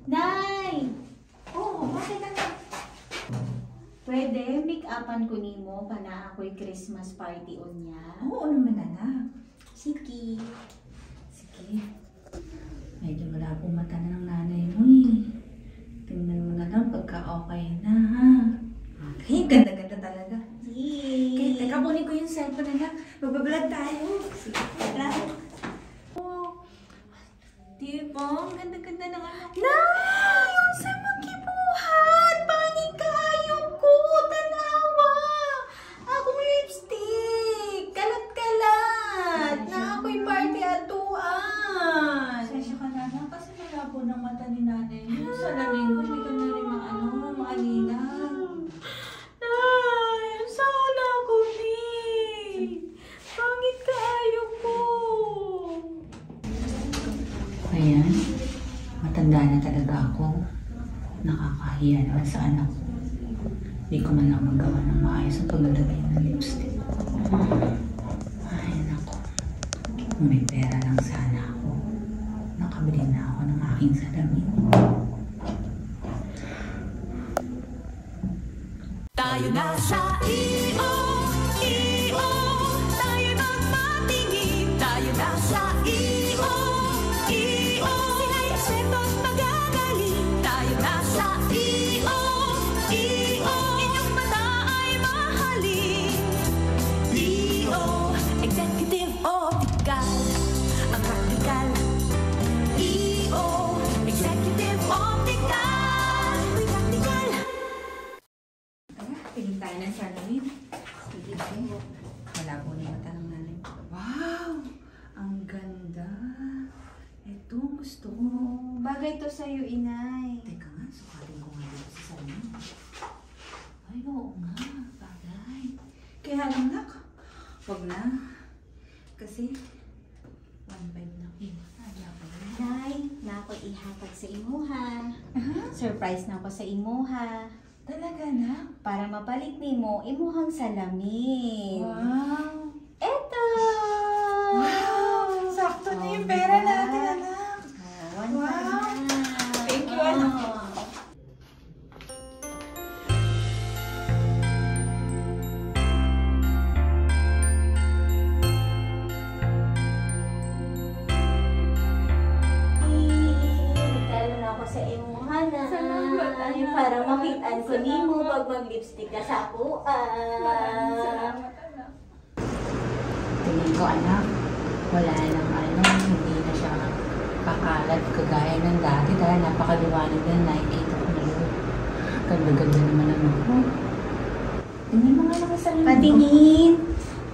Nay! Oo, bakit anak? Pwede make-upan ko nimo para ako'y Christmas party on niya? Oo naman anak. Sige. Sige. Medyo wala pong mata na ng nanay mo eh. Tingnan mo na lang pagka okay na ha. Okay, ganda-ganda talaga. Yay! Okay, teka, kunin ko yung cellphone anak. Magbablog tayo. Sige. Tara. Oh, diba? Ang ganda-ganda ng anak. Nay! Yung sa magkibuhat! Pangit kayo ko! Tanawa! Akong lipstick! Kalat-kalat! Na ako'y party atuan! Sesya ka na anak kasi malabo ng mata ni nanay mo. Sa lamin ko, hindi ka na rin maalinaw. Nay! Sana ko ni! Pangit kayo ko! Ayan, matanda na talaga ako. Nakakahiya naman sa anak ko. Hindi ko man lang magawa ng maayos ang paglalagay ng lipstick. Ay, naku. Kung may pera lang sana ako, nakabili na ako ng aking salamin. Tayo na sa iyo, tayo na matingin. Tayo na sa iyo, sila'y eksperto't magagaling. Tayo na sa iyo, inyong mata ay mahalin. Iyo, executive optical, ang practical. Iyo, executive optical, may practical. Tingin tayo ng salamin. Sige, sige. Wala po na mata ng nanay. Wow! Ang ganda. Ito, gusto ko. Bagay to sa'yo, inay. Teka nga, sukatin ko nga dito sa salamin. Ay, oo nga. Bagay. Kaya lang, nak. Huwag na. Kasi, 1.5 na. Ayaw ko na. Nay, na ako'y ihatag sa imuha. Surprise na ako sa imuha. Talaga na? Para mapalit nimo imuhang salamin. Wow! Eto! Wow! Sakto na yung pera natin, anak. One Wow! time na. Thank you, anak. Nagtalo na ako sa imuha na. Salamat, anak. Para makitaan ko nimo pag mag-lipstick ka sa ako. Salamat, anak. Tingin ko, anak, wala nang hindi na siya kakalat kagaya ng dati dahil napakaliwanag na nakikita ko na yun. Ganda-ganda naman ang ako. Tingin mo nga naman sa limbo. Patingin.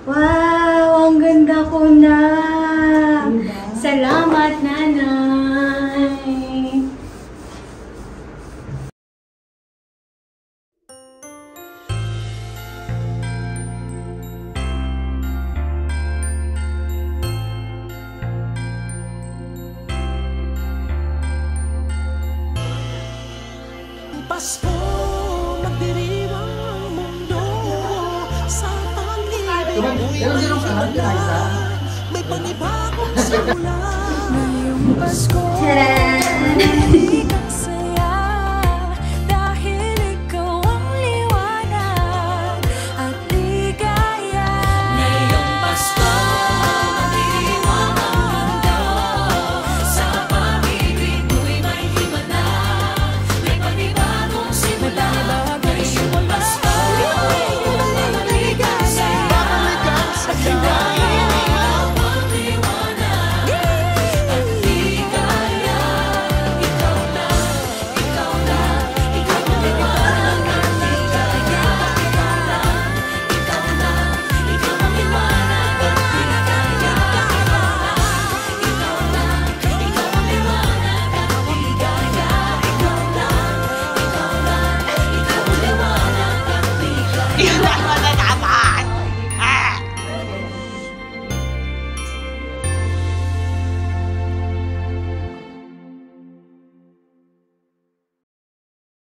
Wow, ang ganda ko na. Diba? Salamat, nanay. Pasko, magdiriwang ang mundo. Sa pag-ibig may panibagong simula. Ngayong Pasko. Tadaan!